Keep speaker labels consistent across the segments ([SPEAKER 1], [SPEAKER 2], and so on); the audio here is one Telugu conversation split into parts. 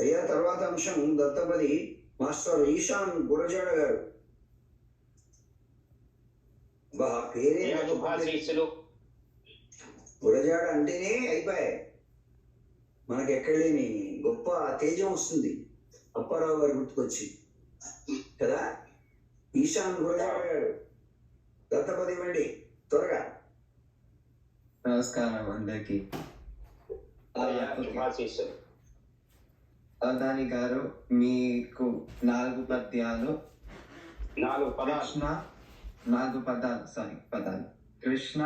[SPEAKER 1] అయ్యా తర్వాత అంశం దత్తపది మాస్టర్ ఈశాన్ గురజాడ గారు. పేరే గురజాడ అంటేనే అయిపోయాయి, మనకి ఎక్కడ లేని గొప్ప తేజం వస్తుంది అప్పారావు గారు గుర్తుకొచ్చి కదా. ఈశాన్ గురజాడ గారు దత్తపది ఇవ్వండి త్వరగా.
[SPEAKER 2] నమస్కారం అందరికి. అవధాని గారు, మీకు 4 పద్యాలు, 4 పదాలు. కృష్ణ,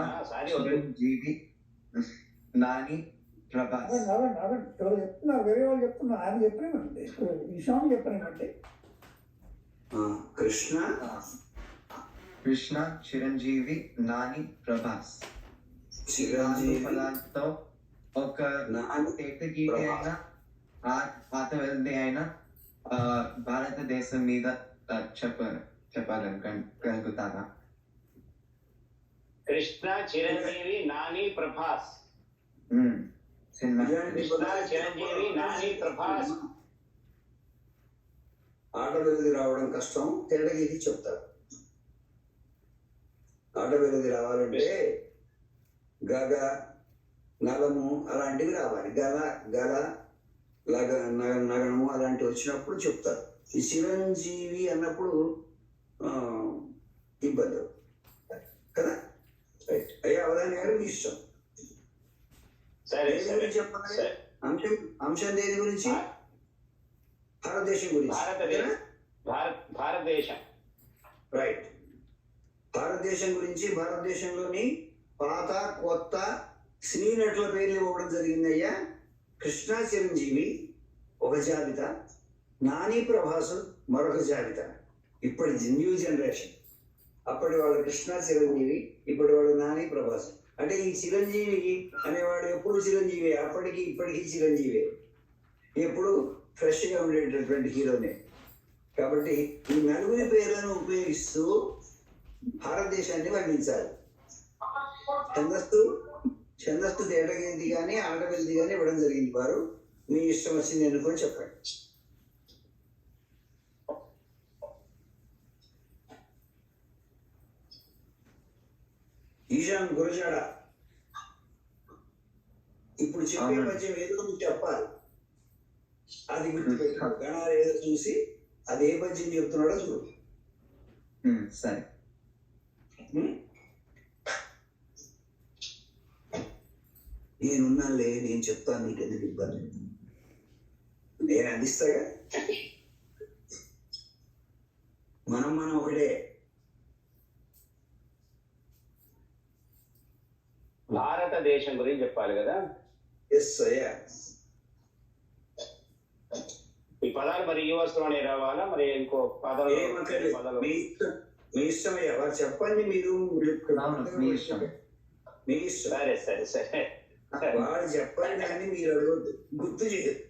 [SPEAKER 2] చిరంజీవి, నాని, ప్రభాస్.
[SPEAKER 3] చెప్తున్నారు, వేరే వాళ్ళు చెప్తున్నారు, ఆయన చెప్పినామండి, ఈశాన్ చెప్పినామండి.
[SPEAKER 2] కృష్ణ, చిరంజీవి, నాని, ప్రభాస్. పదాలతో ఒక గీత అయినా పాతవెల్ది అయినా భారతదేశం మీద చెప్పాలనుకుంటారా?
[SPEAKER 4] కృష్ణ, చిరంజీవి, నాని, ప్రభాస్. కృష్ణ, చిరంజీవి, నాని, ప్రభాస్.
[SPEAKER 1] ఆట వెలుది రావడం కష్టం, తెల్లగీది చెప్తారు. ఆట వెలుది రావాలంటే గగ, నగము అలాంటివి రావాలి. గల నగనము అలాంటివి వచ్చినప్పుడు చెప్తారు. ఈ చిరంజీవి అన్నప్పుడు ఇబ్బంది కదా. రైట్ అయ్యా, అవధాని గారు మీ ఇష్టం. చెప్పాలి అంశం దేని గురించి? భారతదేశం గురించి.
[SPEAKER 4] భారతదేశం
[SPEAKER 1] రైట్. భారతదేశం గురించి, భారతదేశంలోని పాత కొత్త సినీ నటుల పేర్లు ఇవ్వడం జరిగిందయ్యా. కృష్ణ, చిరంజీవి ఒక జాబితా, నాని, ప్రభాస్ మరొక జాబితా. ఇప్పటి న్యూ జనరేషన్. అప్పటి వాళ్ళు కృష్ణ, చిరంజీవి, ఇప్పటి వాళ్ళు నాని, ప్రభాస్. అంటే ఈ చిరంజీవి అనేవాడు ఎప్పుడు చిరంజీవి, అప్పటికి ఇప్పటికీ చిరంజీవి, ఎప్పుడు ఫ్రెష్గా ఉండేటటువంటి హీరోనే. కాబట్టి ఈ నలుగురి పేర్లను ఉపయోగిస్తూ భారతదేశాన్ని వర్ణించాలి. ఛందస్సు తేటగేది కానీ ఆటవెల్ది కానీ ఇవ్వడం జరిగింది. వారు మీ ఇష్టం వచ్చింది ఎన్నుకొని చెప్పండి. ఈశాన్ గురజాడ ఇప్పుడు చెప్పే పద్యం ఏదో నువ్వు చెప్పాలి, అది గుర్తుపెట్టుకో. గణాలు ఏదో చూసి అది ఏ పద్యం చెప్తున్నాడో చూడు.
[SPEAKER 2] సరే.
[SPEAKER 1] నేనున్నానులే, నేను చెప్తాను, నీకు ఎందుకు ఇబ్బంది, నేను అందిస్తాగా. మనం ఒకటే.
[SPEAKER 4] భారతదేశం గురించి చెప్పాలి కదా.
[SPEAKER 1] ఎస్ అయ్యా.
[SPEAKER 4] ఈ పదాలు మరి ఈ వస్తువు రావాలా, మరి ఇంకో పదాలు?
[SPEAKER 1] మీ ఇష్టం అయ్యా, వారు చెప్పండి. మీరు
[SPEAKER 2] మీ ఇష్టం.
[SPEAKER 4] సరే సరే సరే,
[SPEAKER 1] వాడు చెప్పండి కానీ మీరు అడగద్దు, గుర్తు చేయదు.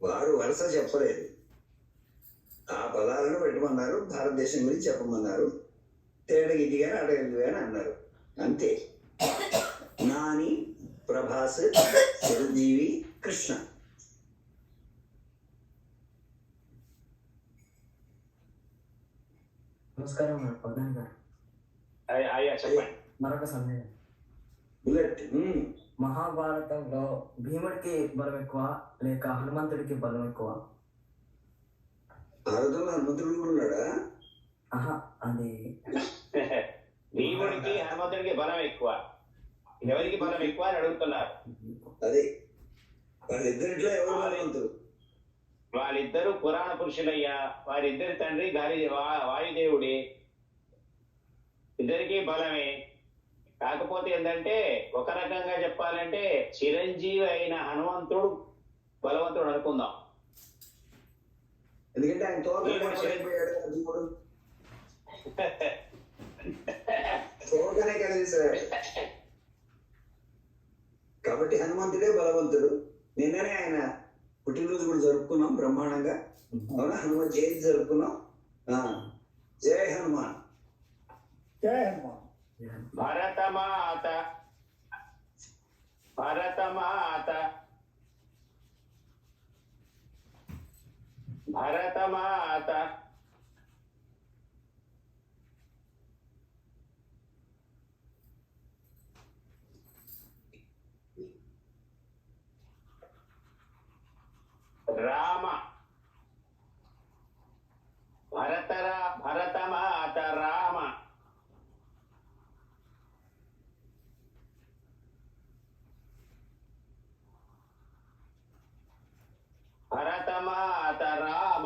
[SPEAKER 1] వాడు వరుస చెప్పలేదు, ఆ పదాలను పెట్టమన్నారు, భారతదేశం గురించి చెప్పమన్నారు, తేడగిది కానీ అడగదు కానీ అన్నారు, అంతే. నాని, ప్రభాస్, చిరంజీవి, కృష్ణ.
[SPEAKER 5] నమస్కారం ప్రధాని గారు.
[SPEAKER 4] చెప్పండి.
[SPEAKER 5] మరొక సందేహం. మహాభారతంలో భీముడికి బలం ఎక్కువ లేక హనుమంతుడికి బలం ఎక్కువ?
[SPEAKER 1] భారతంలో హనుమంతుడు ఉన్నాడా?
[SPEAKER 5] అది
[SPEAKER 4] భీముడికి హనుమంతుడికి బలం ఎక్కువ. ఎవరికి బలం ఎక్కువ అని అడుగుతున్నారు.
[SPEAKER 1] అదే వాళ్ళిద్దరిట్లో ఎవరు బలవంతుడు?
[SPEAKER 4] వాళ్ళిద్దరు పురాణ పురుషులయ్యా. వారిద్దరి తండ్రి వాయుదేవుడి. ఇద్దరికి బలమే. కాకపోతే ఏంటంటే ఒక రకంగా చెప్పాలంటే చిరంజీవి అయిన హనుమంతుడు బలవంతుడు అనుకుందాం.
[SPEAKER 1] ఎందుకంటే ఆయన తోకనే కలిసాడు కాబట్టి హనుమంతుడే బలవంతుడు. నిన్ననే ఆయన పుట్టినరోజు కూడా జరుపుకున్నాం బ్రహ్మాండంగా. అవునా, హనుమాన్ జయంతి జరుపుకున్నాం. జయ హనుమాన్.
[SPEAKER 3] జయ హనుమాన్.
[SPEAKER 4] భరతమాత భరతమాత భరతమాత రామ భరతమాత రామ భరతమాత రామ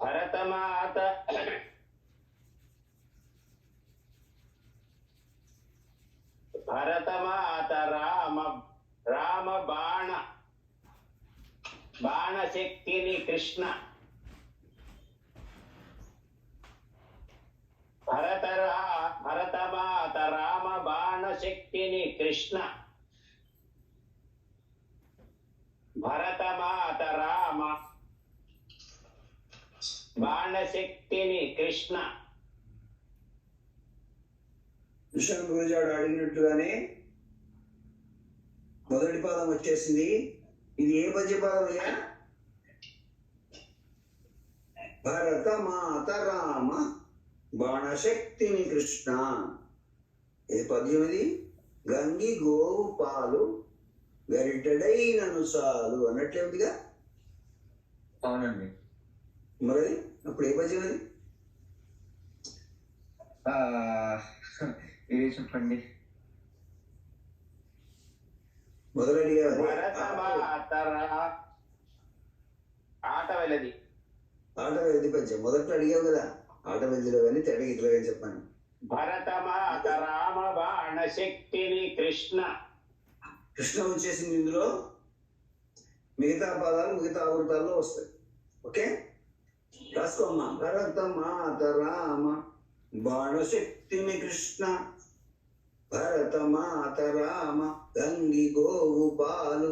[SPEAKER 4] భరతమాత భరతమాత రామ రామ బాణశక్తిని కృష్ణ భరతమాత రామ బాణశక్తిని కృష్ణ భరతమాత రామ బాణశక్తిని కృష్ణ.
[SPEAKER 1] కృష్ణ గురజాడు అడిగినట్టుగానే మొదటి పాదం వచ్చేసింది. ఇది ఏ పద్య పాదం అయ్యా? భరత మాత రామ బాణశక్తిని కృష్ణ. ఏ పద్యం ఇది? గంగి గోవు పాలు గరిటెడైనను సాలు అన్నట్లే ఉందిగా.
[SPEAKER 2] అవునండి.
[SPEAKER 1] మరి అప్పుడు ఏ పద్యం అది?
[SPEAKER 2] ఇది చెప్పండి.
[SPEAKER 1] మొదలడిగా
[SPEAKER 4] ఆట వెళ్ళది
[SPEAKER 1] పద్యం మొదట్లో అడిగావు కదా. ఆట వెల్దిలో కానీ తెడ గీతలో కానీ చెప్పాను.
[SPEAKER 4] భరతమాత రామ బాణశక్తిని కృష్ణ.
[SPEAKER 1] కృష్ణ వచ్చేసింది ఇందులో. మిగతా పదాలు మిగతా ఆవృతాల్లో వస్తాయి. ఓకే, రాసుకోమ్మా. భరత మాత రామ బాణశక్తిని కృష్ణ భరత మాత రామ గంగి గోవు పాలు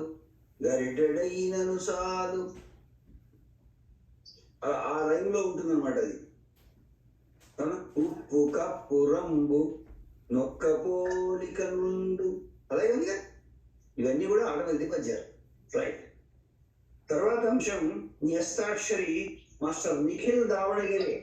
[SPEAKER 1] గరిటెడైనను సాలు. ఆ రైంలో ఉంటుంది అనమాట అది. ఉప్పు కప్పు రంబు నొక్క పోలిక నుండు అలాగే ఉందిగా. ఇవన్నీ కూడా ఆడవెల్ది పద్యాలు. రైట్. తర్వాత అంశం న్యస్తాక్షరి మాస్టర్ నిఖిల్ దావణగిరి.